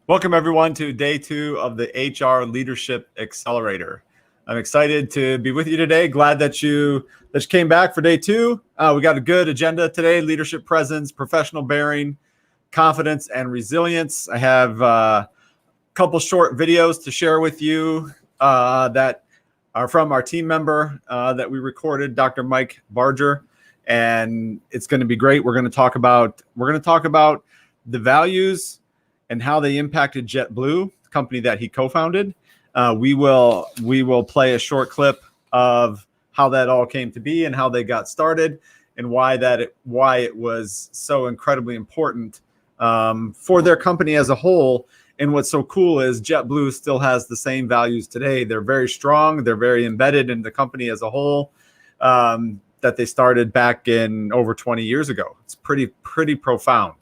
Welcome, everyone, to day 2 of the HR Leadership Accelerator. I'm excited to be with you today. Glad that you came back for day 2. We got a good agenda today: leadership presence, professional bearing, confidence, and resilience. I have a couple short videos to share with you that are from our team member that we recorded, Dr. Mike Barger, and it's going to be great. We're going to talk about the values and how they impacted JetBlue, the company that he co-founded. We will play a short clip of how that all came to be and how they got started, and why it was so incredibly important for their company as a whole. And what's so cool is JetBlue still has the same values today. They're very strong. They're very embedded in the company as a whole, that they started back in over 20 years ago. It's pretty profound.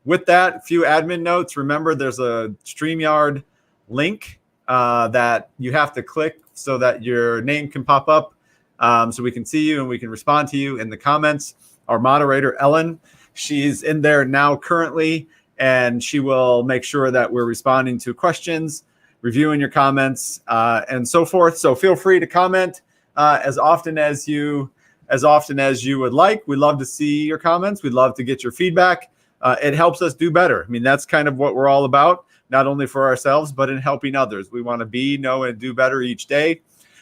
With that, a few admin notes. Remember, there's a StreamYard link that you have to click so that your name can pop up, so we can see you and we can respond to you in the comments. Our moderator, Ellen, she's in there now currently, and she will make sure that we're responding to questions, reviewing your comments, and so forth. So feel free to comment as often as you would like. We'd love to see your comments. We'd love to get your feedback. It helps us do better. I mean, that's kind of what we're all about, not only for ourselves, but in helping others. We want to be, know, and do better each day.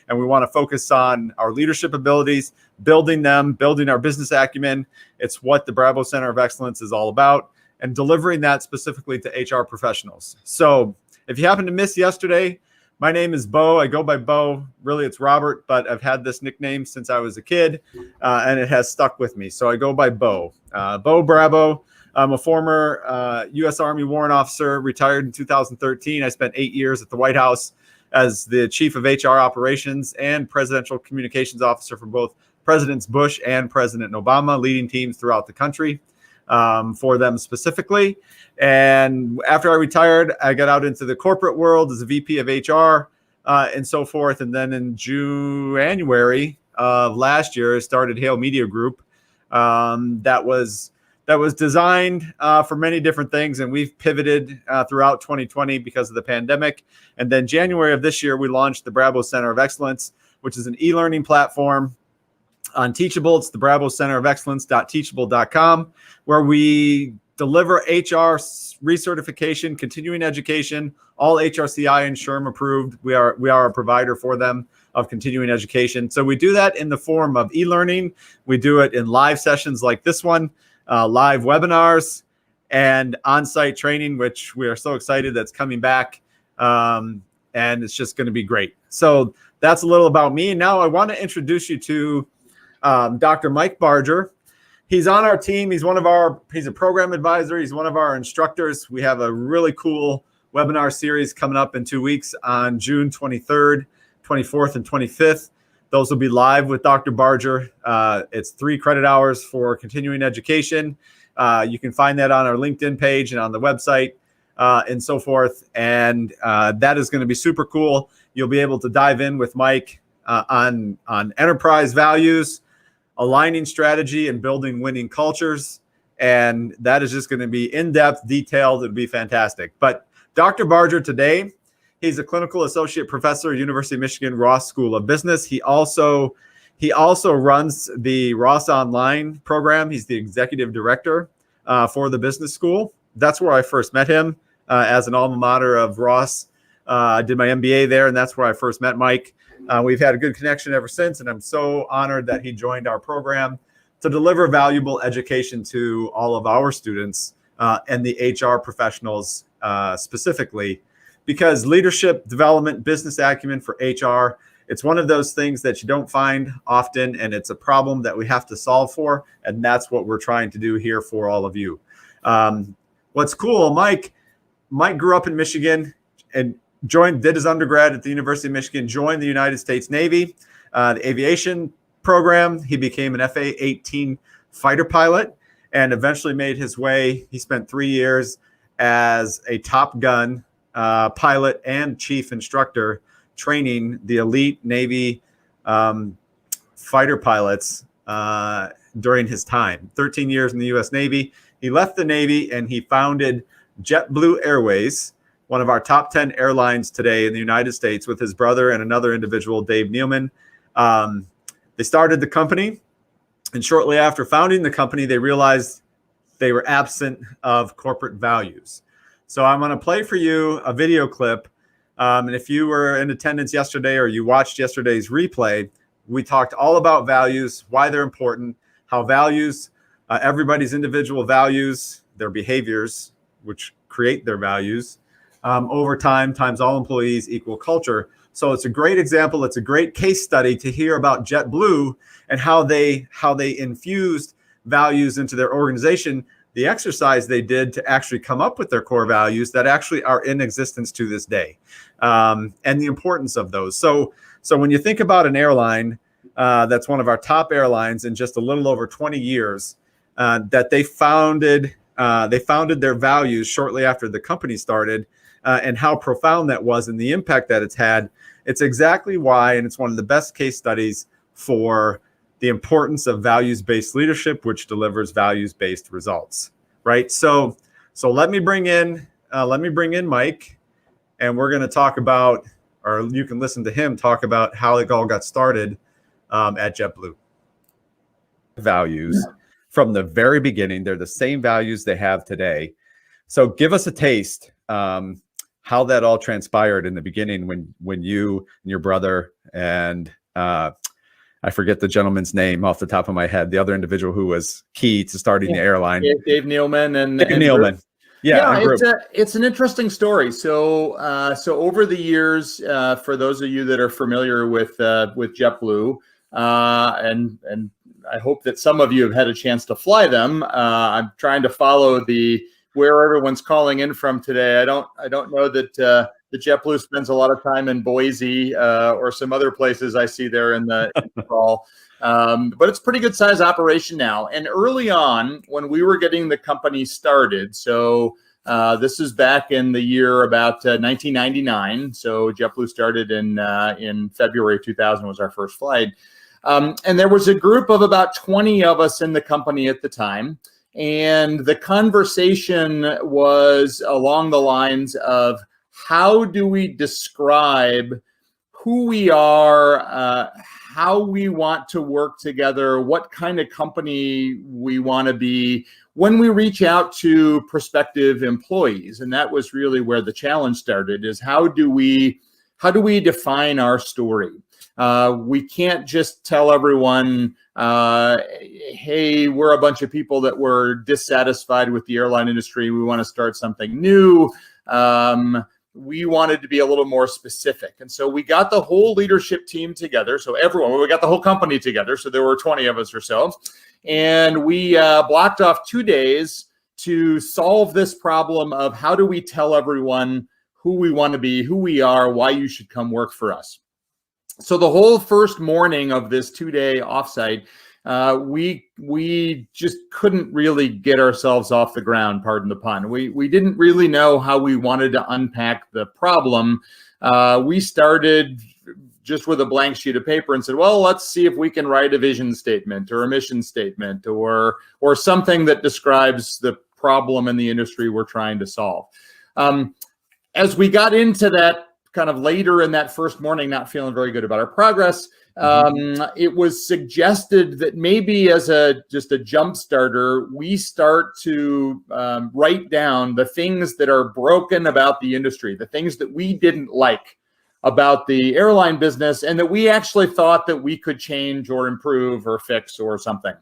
And we want to focus on our leadership abilities, building them, building our business acumen. It's what the Bravo Center of Excellence is all about, and delivering that specifically to HR professionals. So if you happen to miss yesterday, my name is Bo. I go by Bo. Really, it's Robert, but I've had this nickname since I was a kid, and it has stuck with me. So I go by Bo. Bo Bravo. I'm a former U.S. Army warrant officer, retired in 2013. I spent 8 years at the White House as the chief of HR operations and presidential communications officer for both Presidents Bush and President Obama, leading teams throughout the country for them specifically. And after I retired, I got out into the corporate world as a VP of HR and so forth. And then in January of last year, I started Hale Media Group. That was designed for many different things, and we've pivoted throughout 2020 because of the pandemic. And then January of this year, we launched the Bravo Center of Excellence, which is an e-learning platform on Teachable. It's the Bravo Center of Excellence.teachable.com, where we deliver HR recertification, continuing education, all HRCI and SHRM approved. We are a provider for them of continuing education. So we do that in the form of e-learning. We do it in live sessions like this one. Live webinars and on-site training, which we are so excited that's coming back, and it's just going to be great. So that's a little about me. Now I want to introduce you to Dr. Mike Barger. He's on our team. He's a program advisor. He's one of our instructors. We have a really cool webinar series coming up in 2 weeks on June 23rd, 24th, and 25th. Those will be live with Dr. Barger. It's 3 credit hours for continuing education. You can find that on our LinkedIn page and on the website and so forth. And that is going to be super cool. You'll be able to dive in with Mike on enterprise values, aligning strategy, and building winning cultures. And that is just going to be in-depth, detailed. It'll be fantastic. But Dr. Barger today, he's a clinical associate professor at University of Michigan Ross School of Business. He also runs the Ross Online program. He's the executive director for the business school. That's where I first met him as an alma mater of Ross. I did my MBA there, and that's where I first met Mike. We've had a good connection ever since, and I'm so honored that he joined our program to deliver valuable education to all of our students and the HR professionals specifically. Because leadership development, business acumen for HR, it's one of those things that you don't find often, and it's a problem that we have to solve for, and that's what we're trying to do here for all of you. What's cool, Mike grew up in Michigan and did his undergrad at the University of Michigan, joined the United States Navy, the aviation program. He became an FA-18 fighter pilot and eventually made his way. He spent 3 years as a Top Gun pilot and chief instructor, training the elite Navy fighter pilots during his time. 13 years in the U.S. Navy. He left the Navy and he founded JetBlue Airways, one of our top 10 airlines today in the United States, with his brother and another individual, Dave Nealman. They started the company, and shortly after founding the company, they realized they were absent of corporate values. So I'm going to play for you a video clip. And if you were in attendance yesterday or you watched yesterday's replay, we talked all about values, why they're important, how values, everybody's individual values, their behaviors, which create their values, over time, times all employees equal culture. So it's a great example. It's a great case study to hear about JetBlue and how they infused values into their organization, the exercise they did to actually come up with their core values that actually are in existence to this day, and the importance of those. So when you think about an airline that's one of our top airlines in just a little over 20 years, that they founded their values shortly after the company started, and how profound that was and the impact that it's had. It's exactly why, and it's one of the best case studies for the importance of values-based leadership, which delivers values-based results, right? So let me bring in Mike, and we're going to talk about, or you can listen to him talk about how it all got started at JetBlue. Values from the very beginning, they're the same values they have today. So give us a taste how that all transpired in the beginning when you and your brother and I forget the gentleman's name off the top of my head, the other individual who was key to starting the airline. Dave Nealman and Nealman. Yeah, it's an interesting story. So over the years, for those of you that are familiar with JetBlue, and I hope that some of you have had a chance to fly them. I'm trying to follow where everyone's calling in from today. I don't know that the JetBlue spends a lot of time in Boise or some other places I see there in the call. But it's a pretty good size operation now. And early on, when we were getting the company started, so this is back in the year about 1999. So JetBlue started in February 2000 was our first flight. And there was a group of about 20 of us in the company at the time. And the conversation was along the lines of, how do we describe who we are, how we want to work together, what kind of company we want to be when we reach out to prospective employees? And that was really where the challenge started, is how do we define our story? We can't just tell everyone, hey, we're a bunch of people that were dissatisfied with the airline industry. We want to start something new. We wanted to be a little more specific. And so we got the whole leadership team together. So we got the whole company together. So there were 20 of us or so. And we blocked off 2 days to solve this problem of how do we tell everyone who we want to be, who we are, why you should come work for us. So the whole first morning of this 2-day offsite, we just couldn't really get ourselves off the ground, pardon the pun. We didn't really know how we wanted to unpack the problem. We started just with a blank sheet of paper and said, well, let's see if we can write a vision statement or a mission statement or something that describes the problem in the industry we're trying to solve. As we got into that kind of later in that first morning, not feeling very good about our progress, it was suggested that maybe as just a jump starter, we start to write down the things that are broken about the industry, the things that we didn't like about the airline business, and that we actually thought that we could change or improve or fix or something.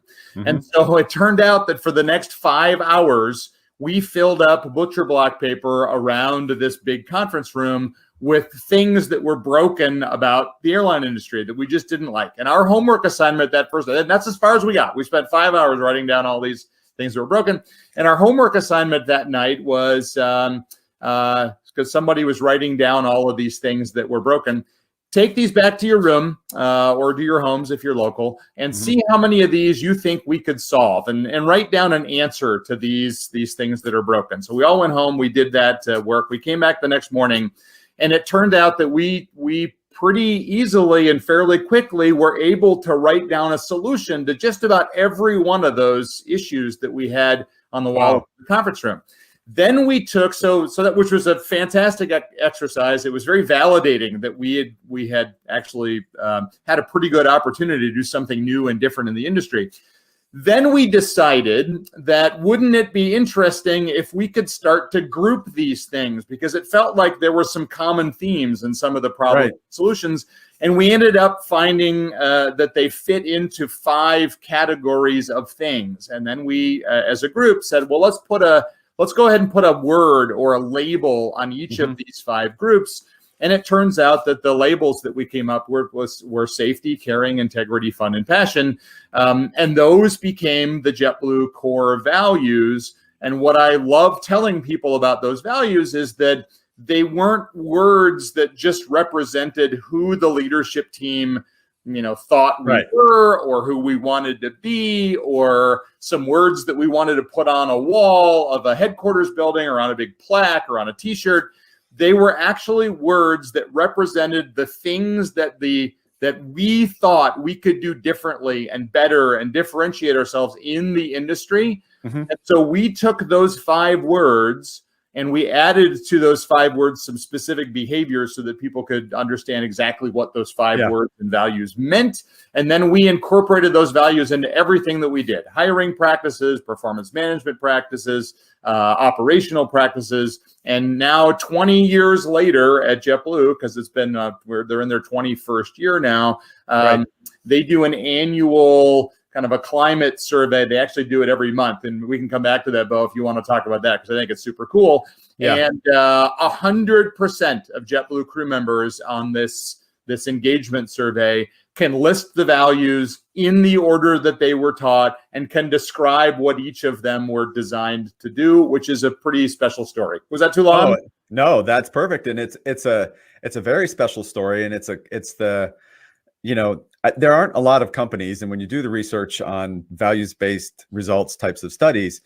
And so it turned out that for the next 5 hours, we filled up butcher block paper around this big conference room with things that were broken about the airline industry that we just didn't like. And our homework assignment that first day, and that's as far as we got. We spent 5 hours writing down all these things that were broken. And our homework assignment that night was, because somebody was writing down all of these things that were broken, take these back to your room or to your homes if you're local, and see how many of these you think we could solve, and write down an answer to these things that are broken. So we all went home. We did that work. We came back the next morning, and it turned out that we pretty easily and fairly quickly were able to write down a solution to just about every one of those issues that we had on the wall of the conference room. Then we took which was a fantastic exercise. It was very validating that we had actually had a pretty good opportunity to do something new and different in the industry. Then we decided that wouldn't it be interesting if we could start to group these things, because it felt like there were some common themes in some of the problem solutions. And we ended up finding that they fit into 5 categories of things. And then we, as a group, said, well, let's go ahead and put a word or a label on each of these 5 groups. And it turns out that the labels that we came up with were safety, caring, integrity, fun, and passion. And those became the JetBlue core values. And what I love telling people about those values is that they weren't words that just represented who the leadership team, thought we were, or who we wanted to be, or some words that we wanted to put on a wall of a headquarters building or on a big plaque or on a t-shirt. They were actually words that represented the things that we thought we could do differently and better and differentiate ourselves in the industry. And so we took those 5 words and we added to those 5 words some specific behaviors so that people could understand exactly what those 5 words and values meant. And then we incorporated those values into everything that we did: hiring practices, performance management practices, operational practices. And now 20 years later at JetBlue, because it's been, they're in their 21st year now, they do an annual kind of a climate survey. They actually do it every month. And we can come back to that, Bo, if you want to talk about that, because I think it's super cool. And 100% of JetBlue crew members on this engagement survey can list the values in the order that they were taught and can describe what each of them were designed to do, which is a pretty special story. Was that too long? Oh, no, that's perfect. And it's a very special story. And there aren't a lot of companies, and when you do the research on values-based results types of studies,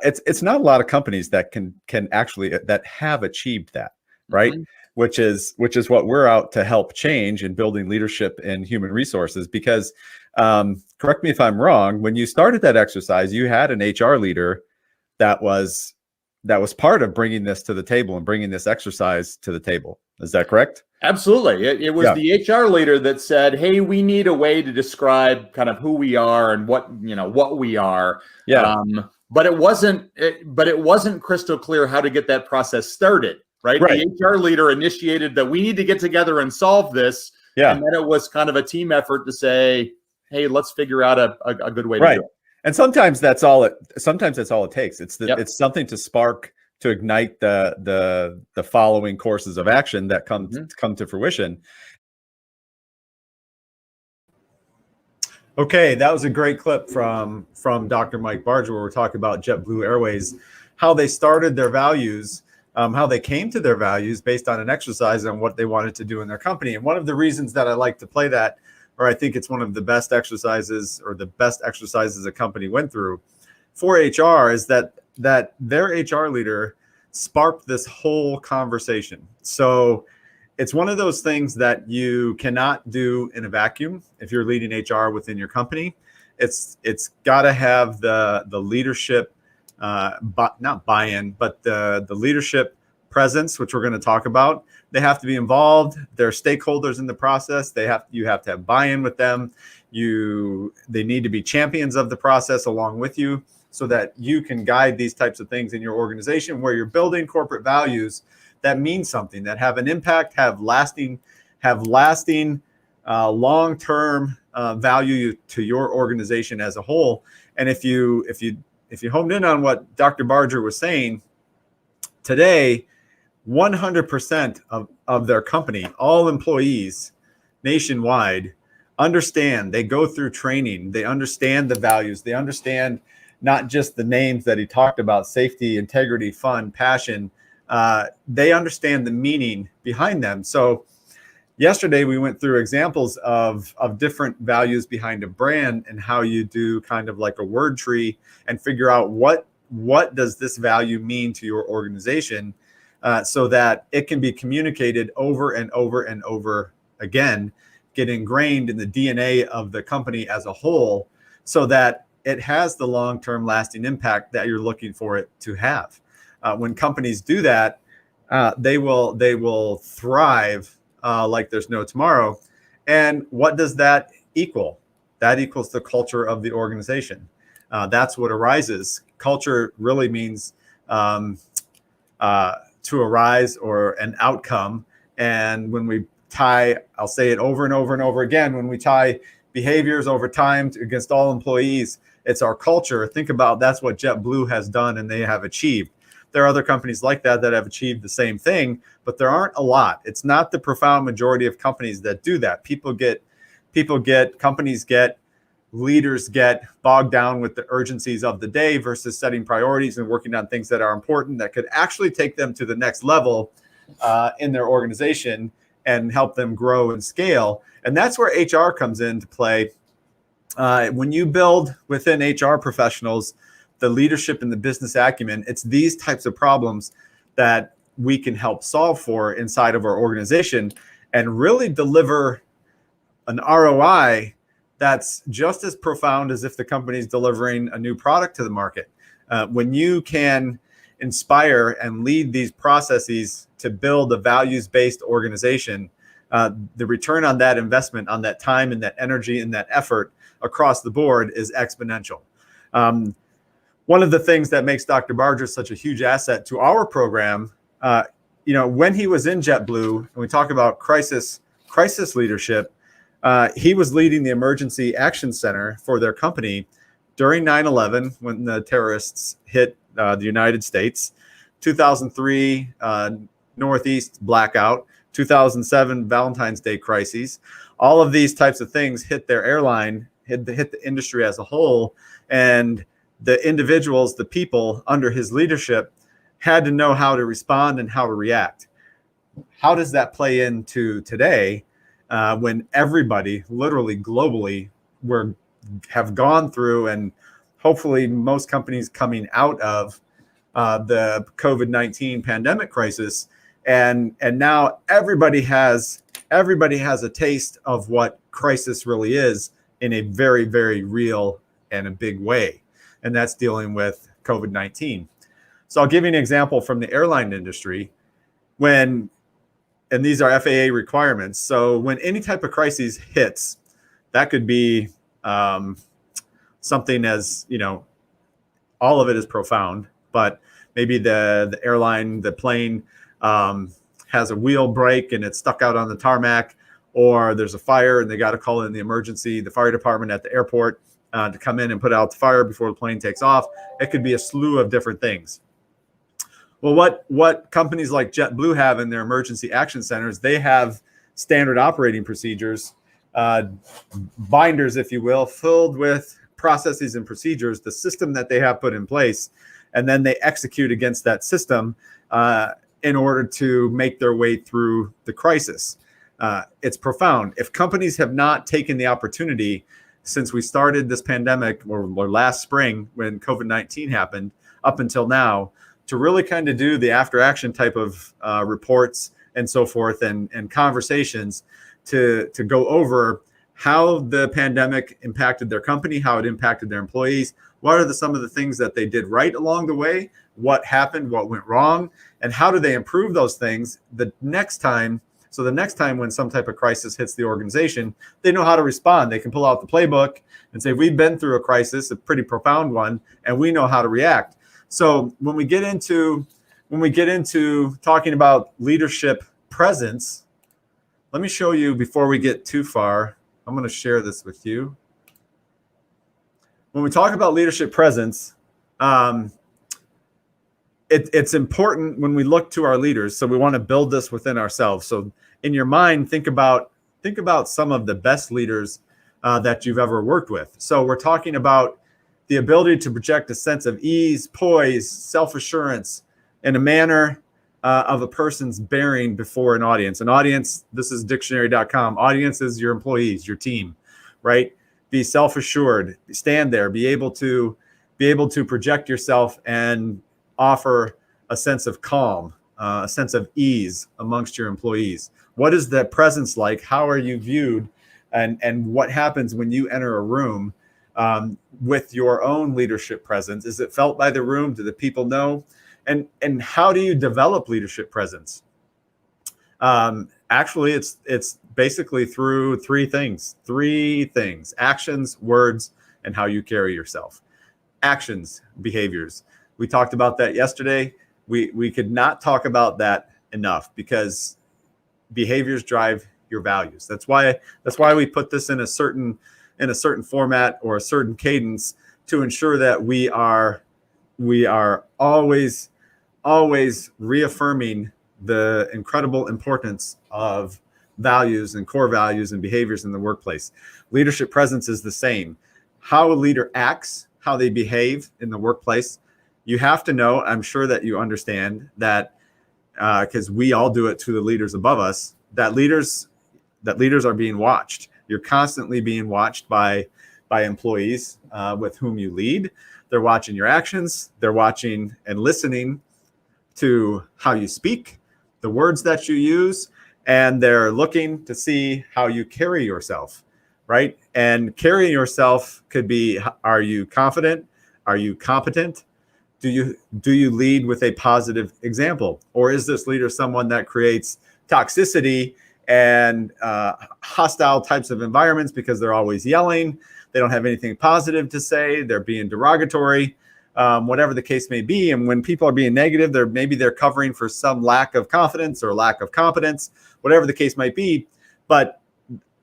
it's not a lot of companies that can actually that have achieved that, right? Which is what we're out to help change in building leadership in human resources. Because correct me if I'm wrong, when you started that exercise, you had an HR leader that was part of bringing this to the table and bringing this exercise to the table. Is that correct? Absolutely. It was the HR leader that said, hey, we need a way to describe kind of who we are and what we are. But it wasn't crystal clear how to get that process started, right? The HR leader initiated that we need to get together and solve this. And then it was kind of a team effort to say, hey, let's figure out a good way to do it. And sometimes that's all it takes. It's something to spark, to ignite the following courses of action that come to fruition. Okay, that was a great clip from Dr. Mike Barger, where we're talking about JetBlue Airways, how they started their values, how they came to their values based on an exercise on what they wanted to do in their company. And one of the reasons that I like to play that, or I think it's one of the best exercises, or the best exercises a company went through for HR, is that their HR leader sparked this whole conversation. So it's one of those things that you cannot do in a vacuum if you're leading HR within your company. It's got to have the leadership, not buy-in, but the leadership presence, which we're going to talk about. They have to be involved. They're stakeholders in the process. You have to have buy-in with them. They need to be champions of the process along with you, so that you can guide these types of things in your organization where you're building corporate values that mean something, that have an impact, have lasting long-term value to your organization as a whole. And if you homed in on what Dr. Barger was saying today, 100% of their company, all employees nationwide, understand. They go through training. They understand the values. They understand not just the names that he talked about: safety, integrity, fun, passion. They understand the meaning behind them. So yesterday we went through examples of different values behind a brand, and how you do kind of like a word tree and figure out what does this value mean to your organization, so that it can be communicated over and over and over again, get ingrained in the DNA of the company as a whole, so that it has the long-term lasting impact that you're looking for it to have. when companies do that, they will thrive like there's no tomorrow. And what does that equal? That equals the culture of the organization. That's what arises. Culture really means to arise or an outcome. And when we tie, I'll say it over and over and over again, when we tie behaviors over time against all employees, it's our culture. Think about that's what JetBlue has done and they have achieved. There are other companies like that that have achieved the same thing, but there aren't a lot. It's not the profound majority of companies that do that. Companies get, leaders get bogged down with the urgencies of the day versus setting priorities and working on things that are important that could actually take them to the next level in their organization and help them grow and scale. And that's where HR comes into play. When you build within HR professionals the leadership and the business acumen, it's these types of problems that we can help solve for inside of our organization and really deliver an ROI that's just as profound as if the company is delivering a new product to the market. When you can inspire and lead these processes to build a values-based organization, the return on that investment, on that time and that energy and that effort across the board is exponential. One of the things that makes Dr. Barger such a huge asset to our program, when he was in JetBlue, and we talk about crisis leadership, he was leading the Emergency Action Center for their company during 9/11 when the terrorists hit the United States, 2003 Northeast blackout, 2007 Valentine's Day crises. All of these types of things hit their airline, hit the industry as a whole, and the individuals, the people under his leadership had to know how to respond and how to react. How does that play into today when everybody, literally globally, have gone through, and hopefully most companies coming out of the COVID-19 pandemic crisis, and now everybody has a taste of what crisis really is in a very, very real and a big way. And that's dealing with COVID-19. So I'll give you an example from the airline industry and these are FAA requirements. So when any type of crisis hits, that could be something as, all of it is profound, but maybe the airline, the plane has a wheel break and it's stuck out on the tarmac, or there's a fire and they got to call in the fire department at the airport to come in and put out the fire before the plane takes off. It could be a slew of different things. Well, what companies like JetBlue have in their emergency action centers, they have standard operating procedures, binders, if you will, filled with processes and procedures, the system that they have put in place, and then they execute against that system in order to make their way through the crisis. It's profound. If companies have not taken the opportunity since we started this pandemic or last spring when COVID-19 happened up until now, to really kind of do the after action type of reports and so forth and conversations to go over how the pandemic impacted their company, how it impacted their employees, what are some of the things that they did right along the way, what happened, what went wrong, and how do they improve those things the next time. So the next time when some type of crisis hits the organization, they know how to respond. They can pull out the playbook and say, we've been through a crisis, a pretty profound one, and we know how to react. So when we get into talking about leadership presence, let me show you before we get too far. I'm going to share this with you. When we talk about leadership presence, it's important when we look to our leaders. So we want to build this within ourselves. So in your mind, think about some of the best leaders that you've ever worked with. So we're talking about the ability to project a sense of ease, poise, self-assurance in a manner of a person's bearing before an audience. An audience, this is dictionary.com. Audience is your employees, your team, right? Be self-assured, stand there, be able to project yourself and offer a sense of calm, a sense of ease amongst your employees. What is that presence like? How are you viewed? And what happens when you enter a room with your own leadership presence? Is it felt by the room? Do the people know? And how do you develop leadership presence? Actually, it's basically through three things: actions, words, and how you carry yourself. Actions, behaviors. We talked about that yesterday. We could not talk about that enough, because behaviors drive your values. That's why we put this in a certain format or a certain cadence, to ensure that we are always reaffirming the incredible importance of values and core values and behaviors in the workplace. Leadership presence is the same. How a leader acts, how they behave in the workplace. You have to know, I'm sure that you understand that, because we all do it to the leaders above us, that leaders are being watched. You're constantly being watched by employees with whom you lead. They're watching your actions. They're watching and listening to how you speak, the words that you use, and they're looking to see how you carry yourself, right? And carrying yourself could be, are you confident? Are you competent? Do you lead with a positive example? Or is this leader someone that creates toxicity and hostile types of environments because they're always yelling? They don't have anything positive to say. They're being derogatory, whatever the case may be. And when people are being negative, they're covering for some lack of confidence or lack of competence, whatever the case might be. But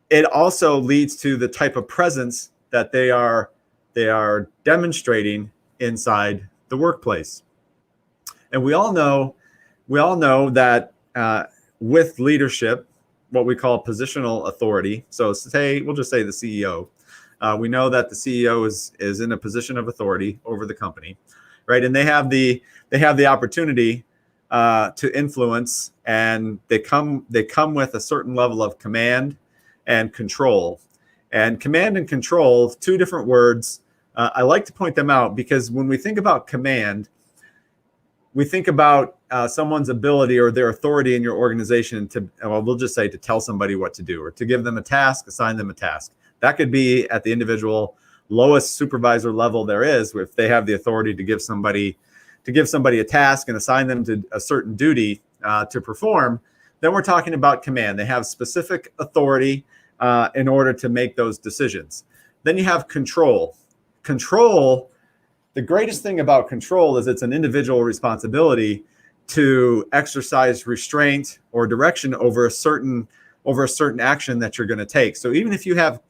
it also leads to the type of presence that they are demonstrating inside the workplace. And we all know that with leadership, what we call positional authority. So we'll just say the CEO. We know that the CEO is in a position of authority over the company, right? And they have the opportunity to influence, and they come with a certain level of command and control. And command and control, two different words. I like to point them out, because when we think about command, we think about someone's ability or their authority in your organization we'll just say to tell somebody what to do, or to give them a task, assign them a task. That could be at the individual lowest supervisor level there is, if they have the authority to give somebody a task and assign them to a certain duty to perform. Then we're talking about command. They have specific authority in order to make those decisions. Then you have control. Control, the greatest thing about control is it's an individual responsibility to exercise restraint or direction over a certain action that you're going to take. So even if you have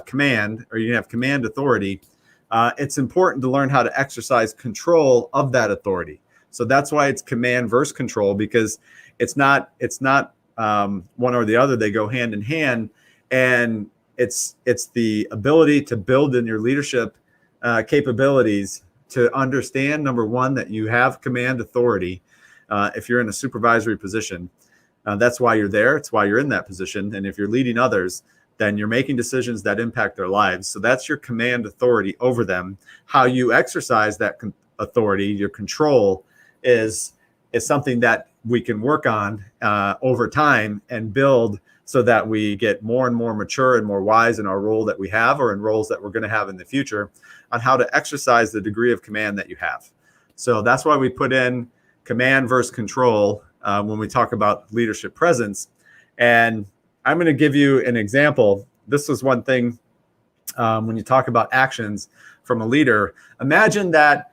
command, or you have command authority, it's important to learn how to exercise control of that authority. So that's why it's command versus control, because it's not one or the other. They go hand in hand, and it's the ability to build in your leadership capabilities to understand, number one, that you have command authority. If you're in a supervisory position, that's why you're there. It's why you're in that position. And if you're leading others, then you're making decisions that impact their lives. So that's your command authority over them. How you exercise that authority, your control, is something that we can work on over time and build, so that we get more and more mature and more wise in our role that we have, or in roles that we're going to have in the future, on how to exercise the degree of command that you have. So that's why we put in command versus control when we talk about leadership presence. And I'm going to give you an example. This was one thing when you talk about actions from a leader. Imagine that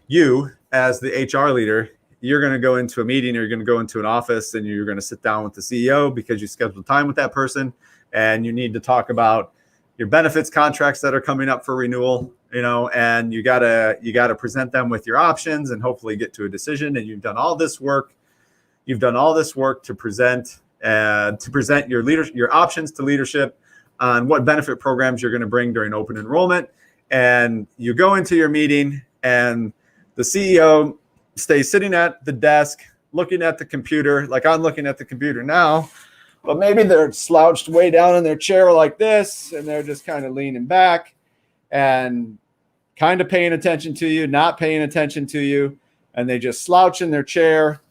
you, as the HR leader, you're going to go into a meeting, or you're going to go into an office, and you're going to sit down with the CEO because you scheduled time with that person, and you need to talk about your benefits contracts that are coming up for renewal, and you gotta present them with your options and hopefully get to a decision. And you've done all this work to present your options to leadership on what benefit programs you're going to bring during open enrollment. And you go into your meeting, and the CEO stays sitting at the desk looking at the computer, like I'm looking at the computer now, but maybe they're slouched way down in their chair like this, and they're just kind of leaning back and kind of paying attention to you, not paying attention to you, and they just slouch in their chair,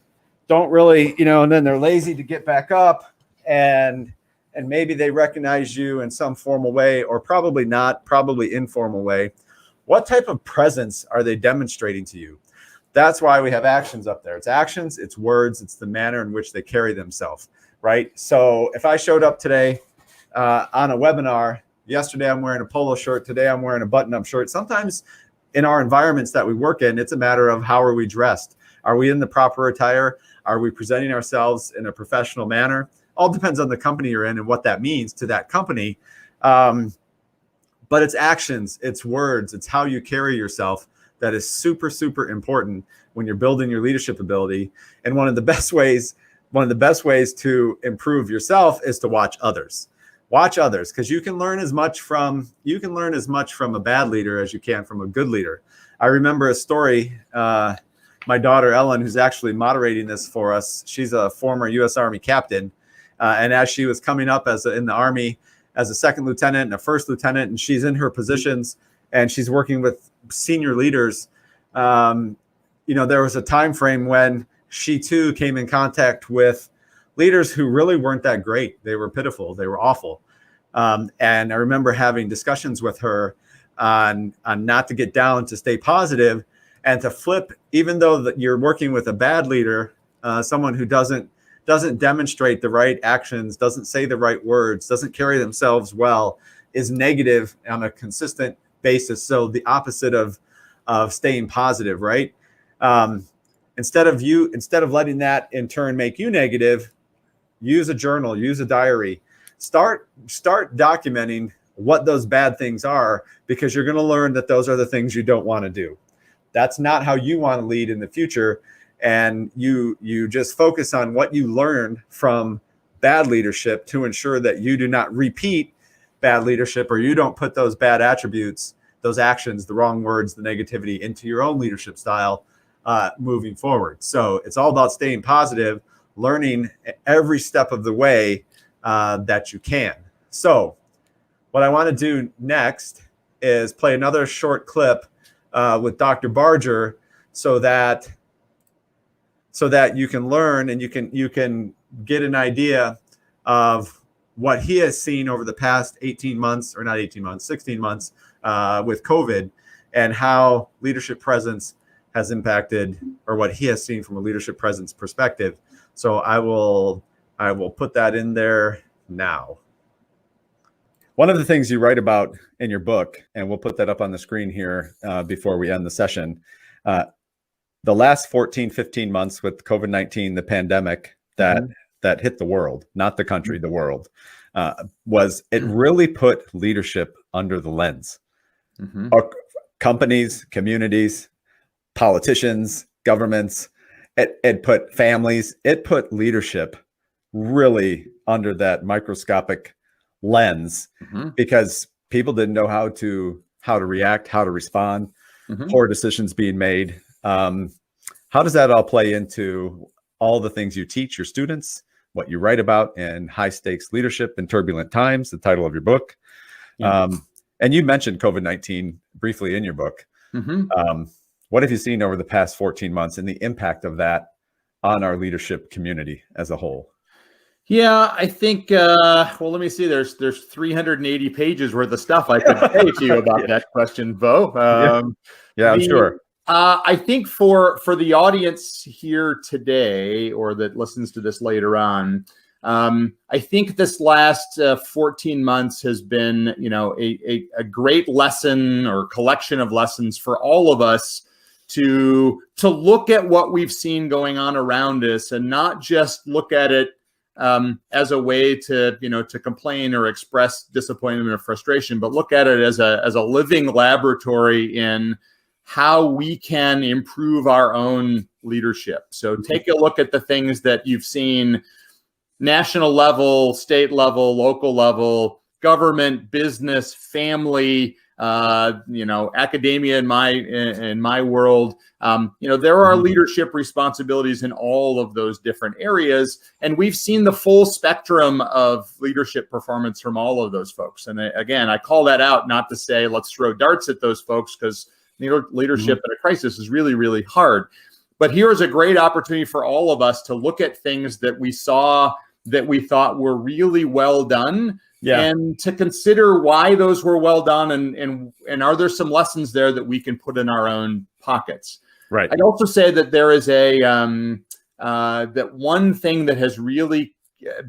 don't really, and then they're lazy to get back up, and maybe they recognize you in some formal way, or probably not, probably informal way. What type of presence are they demonstrating to you? That's why we have actions up there. It's actions, it's words, it's the manner in which they carry themselves, right? So if I showed up today on a webinar, yesterday I'm wearing a polo shirt, today I'm wearing a button-up shirt. Sometimes in our environments that we work in, it's a matter of how are we dressed? Are we in the proper attire? Are we presenting ourselves in a professional manner? All depends on the company you're in and what that means to that company. But it's actions, it's words, it's how you carry yourself that is super, super important when you're building your leadership ability. And one of the best ways to improve yourself is to watch others. Watch others, because you can learn as much from a bad leader as you can from a good leader. I remember a story. My daughter Ellen, who's actually moderating this for us, she's a former U.S. Army captain, and as she was coming up in the Army as a second lieutenant and a first lieutenant, and she's in her positions and she's working with senior leaders. There was a time frame when she too came in contact with leaders who really weren't that great. They were pitiful. They were awful. And I remember having discussions with her on not to get down, to stay positive, and to flip. Even though that you're working with a bad leader, someone who doesn't demonstrate the right actions, doesn't say the right words, doesn't carry themselves well, is negative on a consistent basis. So the opposite of staying positive, right? Instead of letting that in turn make you negative, use a journal, use a diary, start documenting what those bad things are, because you're going to learn that those are the things you don't want to do. That's not how you want to lead in the future. And you just focus on what you learned from bad leadership to ensure that you do not repeat bad leadership, or you don't put those bad attributes, those actions, the wrong words, the negativity into your own leadership style moving forward. So it's all about staying positive, learning every step of the way that you can. So what I want to do next is play another short clip with Dr. Barger, so that you can learn and you can get an idea of what he has seen over the past 16 months with COVID, and how leadership presence has impacted, or what he has seen from a leadership presence perspective. So I will put that in there now. One of the things you write about in your book, and we'll put that up on the screen here before we end the session, the last 14, 15 months with COVID-19, the pandemic that hit the world, not the country, the world, it really put leadership under the lens. Companies, communities, politicians, governments, it put families, it put leadership really under that microscopic lens, because people didn't know how to react, how to respond, poor decisions being made. How does that all play into all the things you teach your students, what you write about in High Stakes Leadership in Turbulent Times, the title of your book? And you mentioned COVID-19 briefly in your book. What have you seen over the past 14 months and the impact of that on our leadership community as a whole? Yeah, I think, well, let me see. There's 380 pages worth of stuff I could say to you about that question, Bo. I'm sure. I think for the audience here today, or that listens to this later on, I think this last 14 months has been, a great lesson or collection of lessons for all of us to look at what we've seen going on around us, and not just look at it as a way to complain or express disappointment or frustration, but look at it as a living laboratory in how we can improve our own leadership. So take a look at the things that you've seen: national level, state level, local level, government, business, family, academia in my world. There are leadership responsibilities in all of those different areas, and we've seen the full spectrum of leadership performance from all of those folks. And again, I call that out not to say let's throw darts at those folks, because leadership in a crisis is really, really hard. But here is a great opportunity for all of us to look at things that we saw that we thought were really well done, and to consider why those were well done, and are there some lessons there that we can put in our own pockets. Right. I'd also say that there is that one thing that has really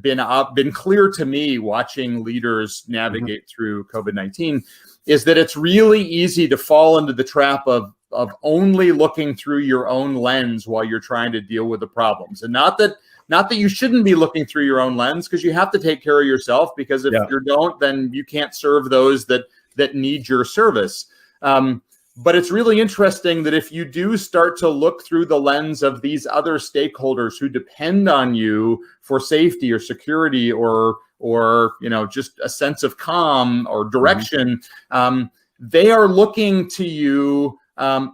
been clear to me watching leaders navigate through COVID-19 is that it's really easy to fall into the trap of only looking through your own lens while you're trying to deal with the problems. And not that you shouldn't be looking through your own lens, because you have to take care of yourself, because if you don't, then you can't serve those that need your service. But it's really interesting that if you do start to look through the lens of these other stakeholders who depend on you for safety or security or just a sense of calm or direction, they are looking to you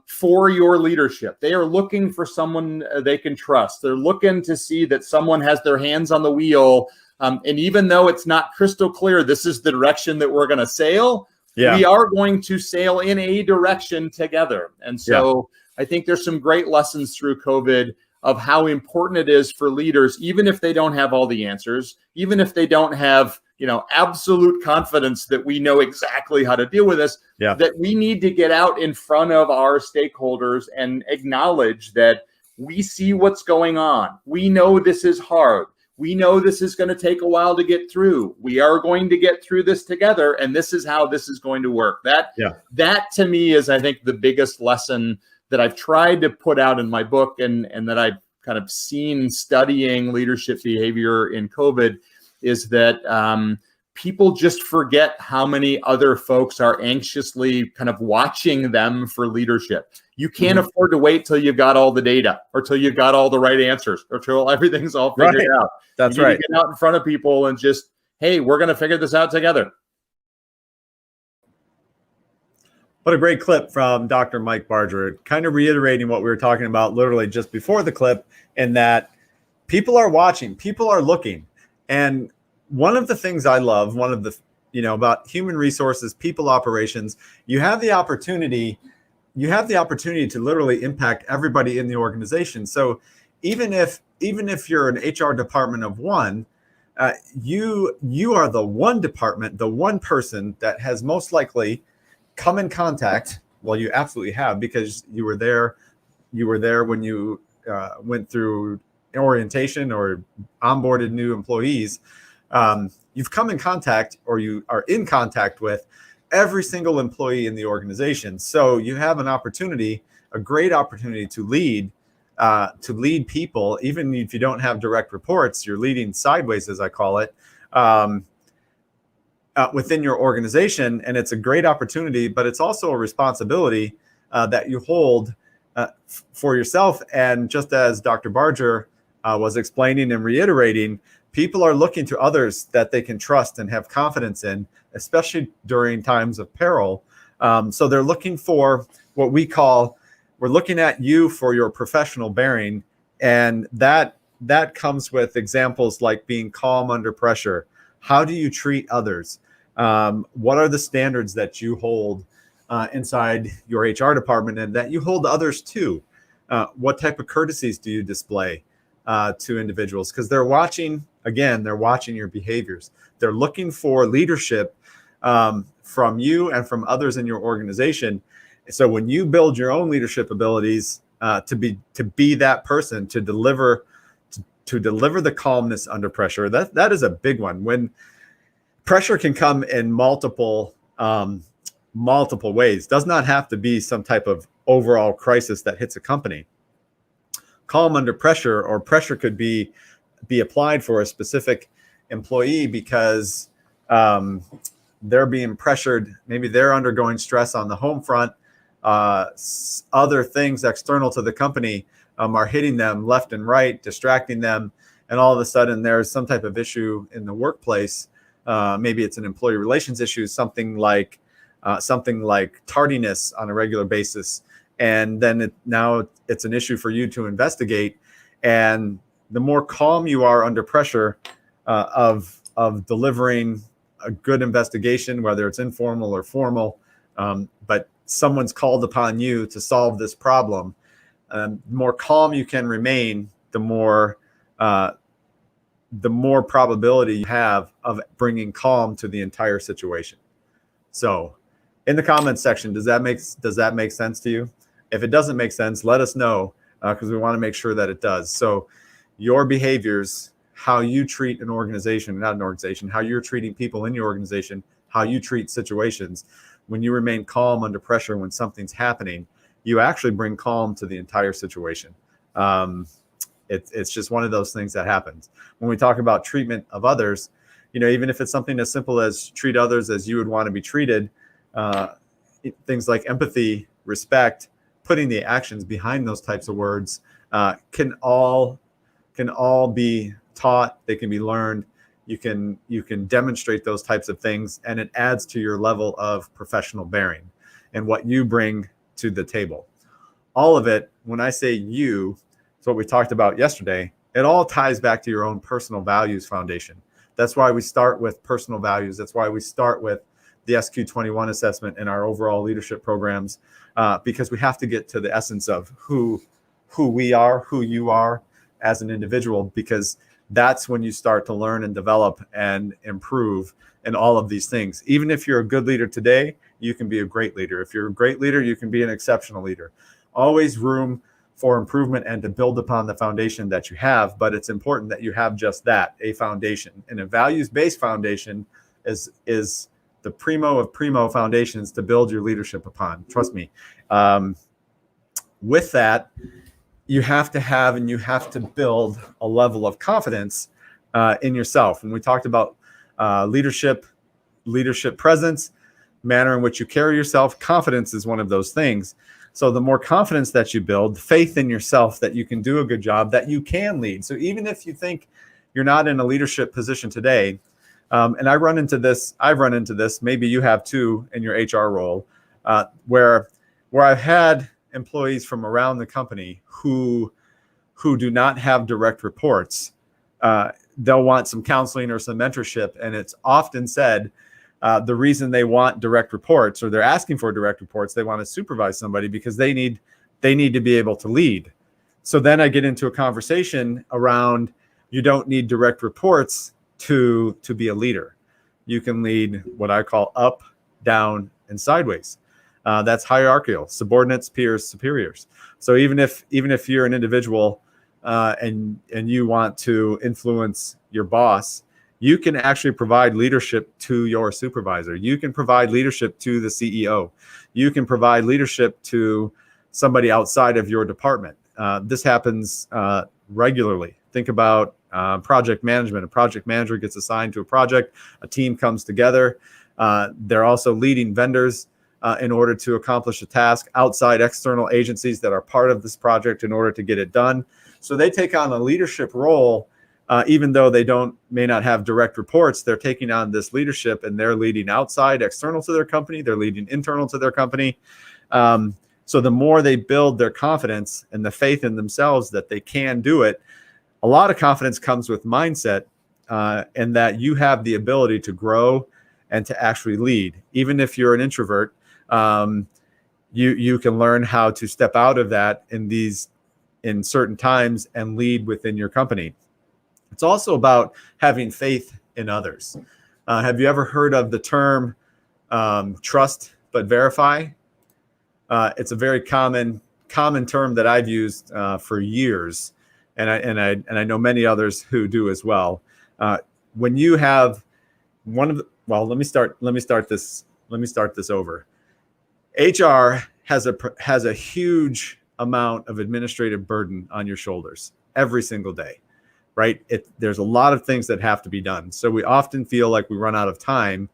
for your leadership. They are looking for someone they can trust. They're looking to see that someone has their hands on the wheel. And even though it's not crystal clear, this is the direction that we're going to sail, we are going to sail in a direction together. And so I think there's some great lessons through COVID of how important it is for leaders, even if they don't have all the answers, even if they don't have, absolute confidence that we know exactly how to deal with this, that we need to get out in front of our stakeholders and acknowledge that we see what's going on. We know this is hard. We know this is going to take a while to get through. We are going to get through this together, and this is how this is going to work. That to me is, I think, the biggest lesson that I've tried to put out in my book, and that I've kind of seen studying leadership behavior in COVID, is that people just forget how many other folks are anxiously kind of watching them for leadership. You can't afford to wait till you've got all the data, or till you've got all the right answers, or till everything's all figured out. That's you need to get out in front of people and just, hey, we're going to figure this out together. What a great clip from Dr. Mike Barger, kind of reiterating what we were talking about literally just before the clip, in that people are watching, people are looking. And one of the things I love, about human resources, people operations, you have the opportunity to literally impact everybody in the organization. So even if you're an HR department of one, you are the one department, the one person that has most likely come in contact. Well, you absolutely have, because you were there when you went through orientation or onboarded new employees. You've come in contact, or you are in contact with, every single employee in the organization. So you have an opportunity, a great opportunity to lead people. Even if you don't have direct reports, you're leading sideways, as I call it, within your organization. And it's a great opportunity, but it's also a responsibility that you hold for yourself. And just as Dr. Barger was explaining and reiterating, people are looking to others that they can trust and have confidence in, especially during times of peril. So they're looking for what we're looking at you for your professional bearing. And that comes with examples like being calm under pressure. How do you treat others? What are the standards that you hold inside your HR department and that you hold others to? What type of courtesies do you display to individuals? Because they're watching your behaviors. They're looking for leadership from you and from others in your organization. So when you build your own leadership abilities to be that person, to deliver the calmness under pressure, that is a big one. When pressure can come in multiple ways, does not have to be some type of overall crisis that hits a company. Calm under pressure, or pressure could be applied for a specific employee because they're being pressured. Maybe they're undergoing stress on the home front. Other things external to the company are hitting them left and right, distracting them. And all of a sudden there's some type of issue in the workplace. Maybe it's an employee relations issue, something like tardiness on a regular basis. And then now it's an issue for you to investigate. And the more calm you are under pressure of delivering a good investigation, whether it's informal or formal, but someone's called upon you to solve this problem, the more calm you can remain, the more probability you have of bringing calm to the entire situation. So in the comments section, does that make sense to you? If it doesn't make sense, let us know, because we want to make sure that it does. So your behaviors, how you treat an organization, not an organization, how you're treating people in your organization, how you treat situations, when you remain calm under pressure when something's happening, you actually bring calm to the entire situation. It's just one of those things that happens. When we talk about treatment of others, even if it's something as simple as treat others as you would want to be treated, things like empathy, respect, putting the actions behind those types of words can all be taught. They can be learned. You can demonstrate those types of things, and it adds to your level of professional bearing and what you bring to the table. All of it, when I say you, it's what we talked about yesterday. It all ties back to your own personal values foundation. That's why we start with personal values. That's why we start with the SQ21 assessment in our overall leadership programs, because we have to get to the essence of who we are, who you are as an individual, because that's when you start to learn and develop and improve in all of these things. Even if you're a good leader today, you can be a great leader. If you're a great leader, you can be an exceptional leader. Always room for improvement and to build upon the foundation that you have. But it's important that you have just that, a foundation. And a values-based foundation is the primo of primo foundations to build your leadership upon. Trust me. With that, you have to have and you have to build a level of confidence in yourself. And we talked about leadership presence, manner in which you carry yourself. Confidence is one of those things. So the more confidence that you build, faith in yourself that you can do a good job, that you can lead. So even if you think you're not in a leadership position today, and I've run into this, maybe you have too in your HR role, where I've had employees from around the company who do not have direct reports. They'll want some counseling or some mentorship, and it's often said the reason they want direct reports, or they're asking for direct reports, they want to supervise somebody because they need to be able to lead. So then I get into a conversation around, you don't need direct reports to be a leader. You can lead what I call up, down, and sideways. That's hierarchical: subordinates, peers, superiors. So even if you're an individual and you want to influence your boss, you can actually provide leadership to your supervisor. You can provide leadership to the CEO. You can provide leadership to somebody outside of your department. This happens regularly. Think about project management. A project manager gets assigned to a project. A team comes together. They're also leading vendors in order to accomplish a task, outside external agencies that are part of this project in order to get it done. So they take on a leadership role. Even though they may not have direct reports, they're taking on this leadership, and they're leading outside, external to their company. They're leading internal to their company. So the more they build their confidence and the faith in themselves that they can do it, a lot of confidence comes with mindset, and that you have the ability to grow and to actually lead. Even if you're an introvert, you can learn how to step out of that in certain times and lead within your company. It's also about having faith in others. Have you ever heard of the term trust but verify? It's a very common term that I've used for years, and I know many others who do as well. When you have let me start this over. HR has a huge amount of administrative burden on your shoulders every single day. Right? There's a lot of things that have to be done. So we often feel like we run out of time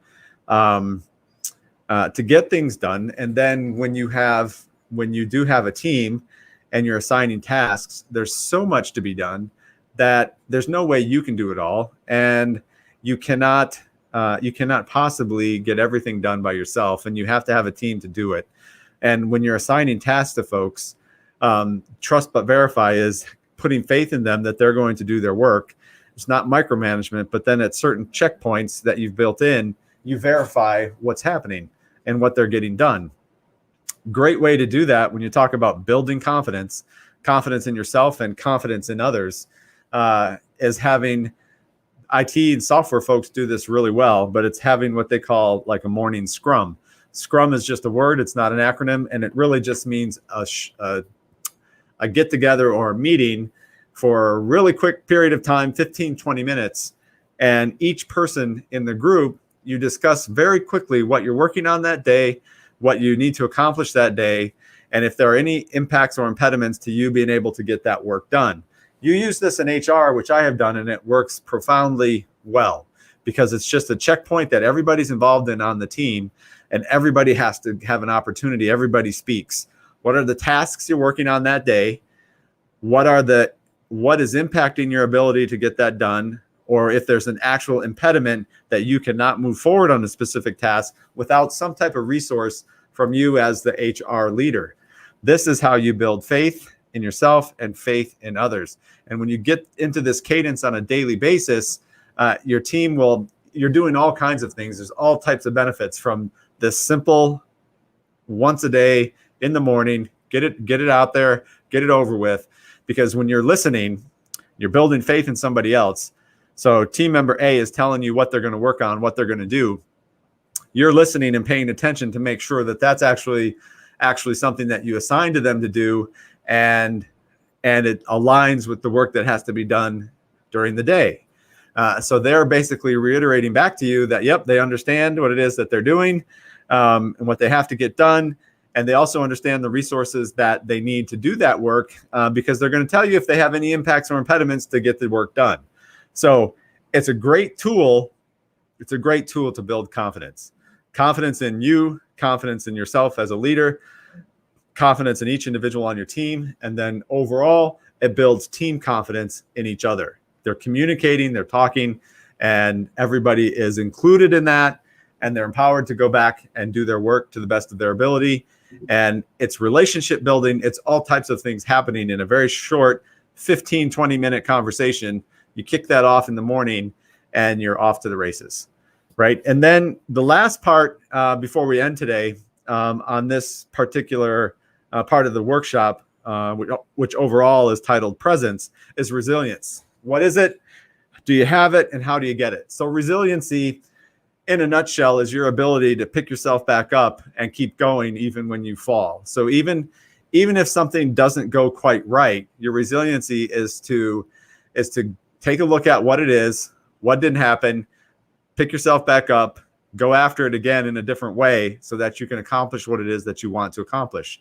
to get things done. And then when you do have a team and you're assigning tasks, there's so much to be done that there's no way you can do it all. And you cannot possibly get everything done by yourself, and you have to have a team to do it. And when you're assigning tasks to folks, trust but verify is putting faith in them that they're going to do their work. It's not micromanagement, but then at certain checkpoints that you've built in, you verify what's happening and what they're getting done. Great way to do that when you talk about building confidence in yourself and confidence in others, is having IT and software folks do this really well, but it's having what they call like a morning scrum. Scrum is just a word. It's not an acronym. And it really just means a get together or a meeting for a really quick period of time, 15, 20 minutes. And each person in the group, you discuss very quickly what you're working on that day, what you need to accomplish that day, and if there are any impacts or impediments to you being able to get that work done. You use this in HR, which I have done, and it works profoundly well because it's just a checkpoint that everybody's involved in on the team, and everybody has to have an opportunity. Everybody speaks. What are the tasks you're working on that day? What is impacting your ability to get that done? Or if there's an actual impediment that you cannot move forward on a specific task without some type of resource from you as the HR leader. This is how you build faith in yourself and faith in others. And when you get into this cadence on a daily basis, your team you're doing all kinds of things. There's all types of benefits from this simple once a day in the morning, get it out there, get it over with. Because when you're listening, you're building faith in somebody else. So team member A is telling you what they're going to work on, what they're going to do. You're listening and paying attention to make sure that that's actually something that you assign to them to do, and it aligns with the work that has to be done during the day. So they're basically reiterating back to you that, yep, they understand what it is that they're doing and what they have to get done. And they also understand the resources that they need to do that work because they're going to tell you if they have any impacts or impediments to get the work done. So it's a great tool. It's a great tool to build confidence. Confidence in you, confidence in yourself as a leader, confidence in each individual on your team. And then overall, it builds team confidence in each other. They're communicating, they're talking, and everybody is included in that. And they're empowered to go back and do their work to the best of their ability. And it's relationship building. It's all types of things happening in a very short 15, 20-minute conversation. You kick that off in the morning and you're off to the races, right? And then the last part before we end today on this particular part of the workshop, which overall is titled Presence, is resilience. What is it? Do you have it? And how do you get it? So resiliency, in a nutshell, is your ability to pick yourself back up and keep going even when you fall. So even if something doesn't go quite right, your resiliency is to take a look at what it is, what didn't happen, pick yourself back up, go after it again in a different way so that you can accomplish what it is that you want to accomplish.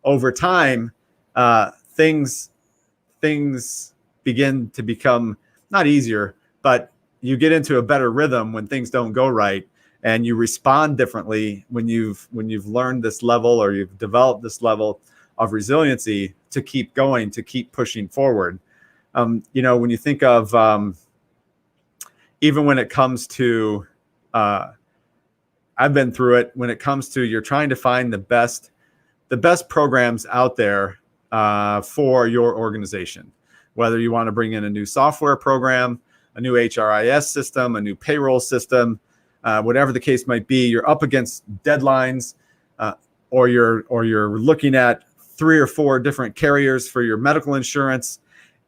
Over time, things begin to become not easier, but you get into a better rhythm when things don't go right, and you respond differently when you've learned this level or you've developed this level of resiliency to keep going, to keep pushing forward. When you think of even when it comes to, I've been through it, when it comes to you're trying to find the best programs out there for your organization, whether you want to bring in a new software program, a new HRIS system, a new payroll system, whatever the case might be, you're up against deadlines, or you're looking at 3 or 4 different carriers for your medical insurance,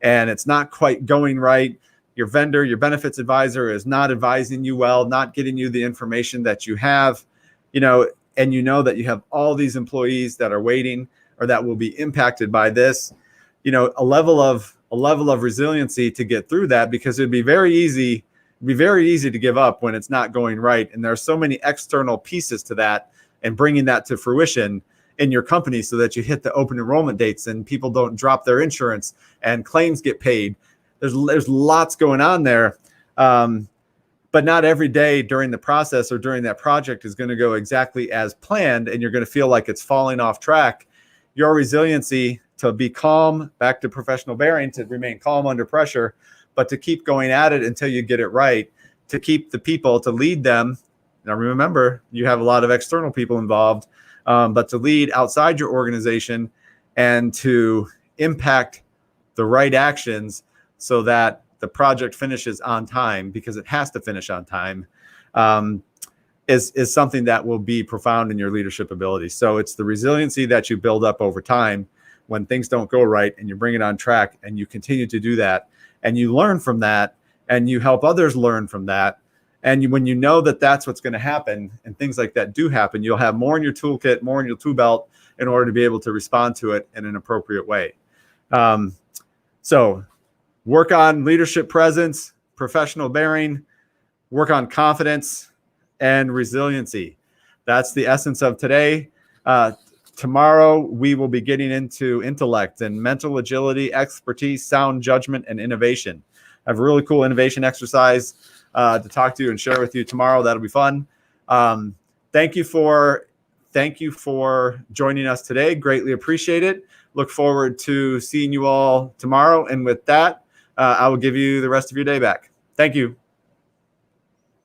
and it's not quite going right. Your vendor, your benefits advisor is not advising you well, not getting you the information that you have, and you know that you have all these employees that are waiting or that will be impacted by this, a level of resiliency to get through that, because it'd be very easy to give up when it's not going right. And there are so many external pieces to that, and bringing that to fruition in your company so that you hit the open enrollment dates and people don't drop their insurance and claims get paid. There's lots going on there. But not every day during the process or during that project is going to go exactly as planned, and you're going to feel like it's falling off track. Your resiliency to be calm, back to professional bearing, to remain calm under pressure, but to keep going at it until you get it right, to keep the people, to lead them. Now, remember, you have a lot of external people involved, but to lead outside your organization and to impact the right actions so that the project finishes on time, because it has to finish on time, is something that will be profound in your leadership ability. So it's the resiliency that you build up over time when things don't go right, and you bring it on track, and you continue to do that, and you learn from that, and you help others learn from that. And when you know that that's what's going to happen and things like that do happen, you'll have more in your toolkit, more in your tool belt in order to be able to respond to it in an appropriate way. So work on leadership presence, professional bearing, work on confidence and resiliency. That's the essence of today. Tomorrow, we will be getting into intellect and mental agility, expertise, sound judgment, and innovation. I have a really cool innovation exercise to talk to you and share with you tomorrow. That'll be fun. Thank you for joining us today. Greatly appreciate it. Look forward to seeing you all tomorrow. And with that, I will give you the rest of your day back. Thank you.